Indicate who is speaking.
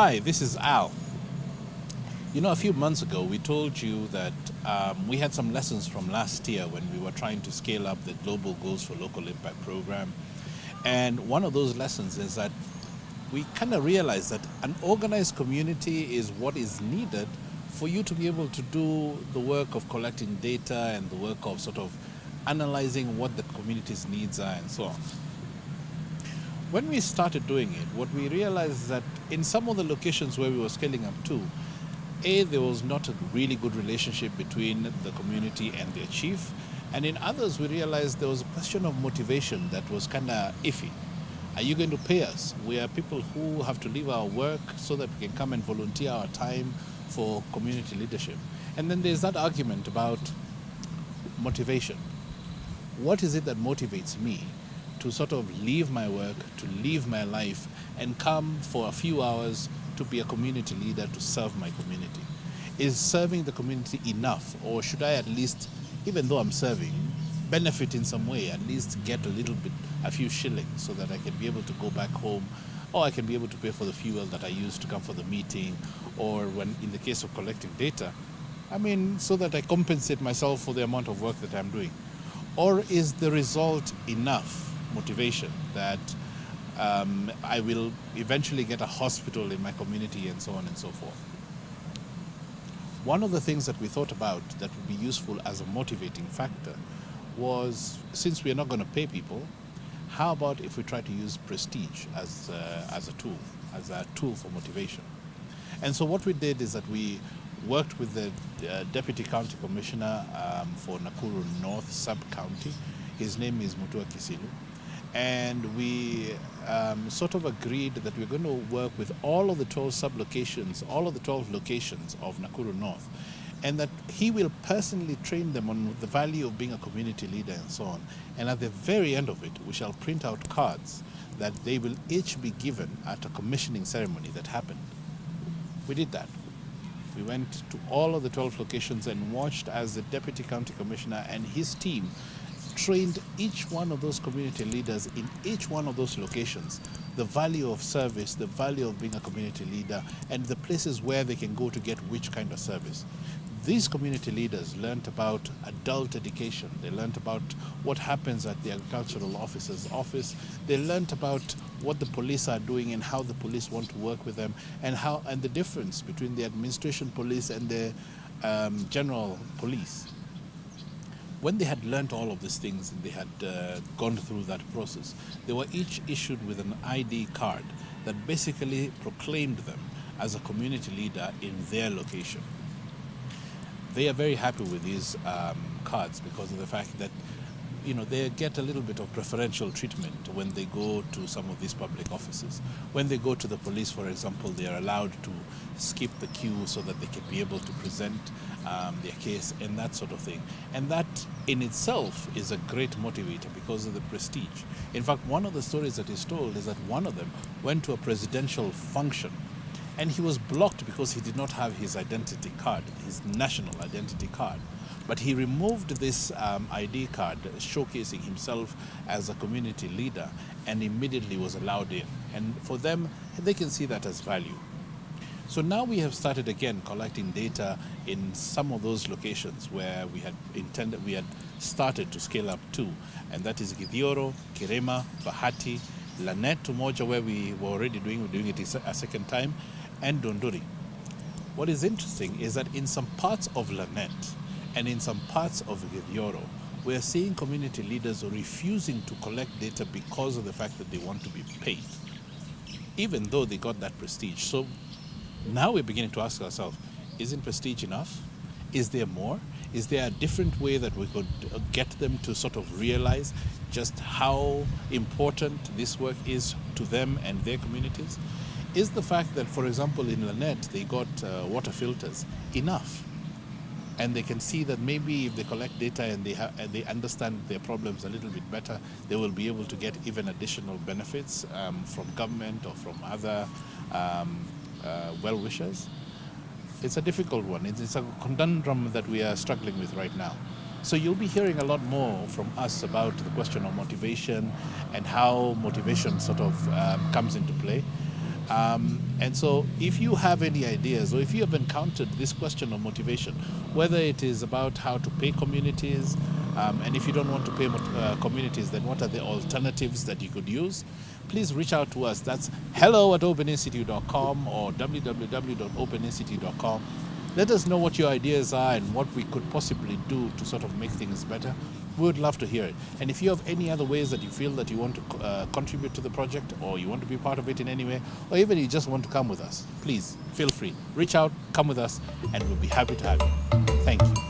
Speaker 1: Hi, this is Al. A few months ago, we told you that we had some lessons from last year when we were trying to scale up the Global Goals for Local Impact program. And one of those lessons is that we kind of realized that an organized community is what is needed for you to be able to do the work of collecting data and the work of sort of analyzing what the community's needs are and so on. When we started doing it, what we realized is that in some of the locations where we were scaling up to, there was not a really good relationship between the community and their chief. And in others, we realized there was a question of motivation that was kind of iffy. Are you going to pay us? We are people who have to leave our work so that we can come and volunteer our time for community leadership. And then there's that argument about motivation. What is it that motivates me to sort of leave my work, to leave my life, and come for a few hours to be a community leader to serve my community? Is serving the community enough, or should I at least, even though I'm serving, benefit in some way, at least get a few shillings so that I can be able to go back home, or I can be able to pay for the fuel that I use to come for the meeting, or when in the case of collecting data, so that I compensate myself for the amount of work that I'm doing? Or is the result enough motivation that I will eventually get a hospital in my community and so on and so forth? One of the things that we thought about that would be useful as a motivating factor was, since we are not going to pay people, how about if we try to use prestige as a tool for motivation? And so what we did is that we worked with the Deputy County Commissioner for Nakuru North Sub-County. His name is Mutua Kisilu. And we sort of agreed that we're going to work with all of the 12 sub-locations, all of the 12 locations of Nakuru North, and that he will personally train them on the value of being a community leader and so on. And at the very end of it, we shall print out cards that they will each be given at a commissioning ceremony that happened. We did that. We went to all of the 12 locations and watched as the Deputy County Commissioner and his team trained each one of those community leaders in each one of those locations, the value of service, the value of being a community leader, and the places where they can go to get which kind of service. These community leaders learned about adult education. They learned about what happens at the agricultural officer's office. They learned about what the police are doing and how the police want to work with them, and the difference between the administration police and the general police. When they had learned all of these things and they had gone through that process, they were each issued with an ID card that basically proclaimed them as a community leader in their location. They are very happy with these cards because of the fact that they get a little bit of preferential treatment when they go to some of these public offices. When they go to the police, for example, they are allowed to skip the queue so that they can be able to present their case and that sort of thing. And that in itself is a great motivator because of the prestige. In fact, one of the stories that is told is that one of them went to a presidential function and he was blocked because he did not have his identity card, his national identity card. But he removed this ID card showcasing himself as a community leader and immediately was allowed in. And for them, they can see that as value. So now we have started again collecting data in some of those locations where we had started to scale up to, and that is Githioro, Kirema, Bahati, Lanet, Umoja, where we're doing it a second time, and Donduri. What is interesting is that in some parts of Lanet and in some parts of Githioro, we are seeing community leaders refusing to collect data because of the fact that they want to be paid, even though they got that prestige. So now we're beginning to ask ourselves, isn't prestige enough? Is there more? Is there a different way that we could get them to sort of realize just how important this work is to them and their communities? Is the fact that, for example, in Lanet, they got water filters enough? And they can see that maybe if they collect data and they understand their problems a little bit better, they will be able to get even additional benefits from government or from other well-wishers. It's a difficult one. It's a conundrum that we are struggling with right now. So you'll be hearing a lot more from us about the question of motivation and how motivation sort of comes into play. And so if you have any ideas, or if you have encountered this question of motivation, whether it is about how to pay communities, and if you don't want to pay communities, then what are the alternatives that you could use? Please reach out to us. That's hello@openinstitute.com or www.openinstitute.com. Let us know what your ideas are and what we could possibly do to sort of make things better. We would love to hear it. And if you have any other ways that you feel that you want to contribute to the project, or you want to be part of it in any way, or even you just want to come with us, please feel free. Reach out, come with us, and we'll be happy to have you. Thank you.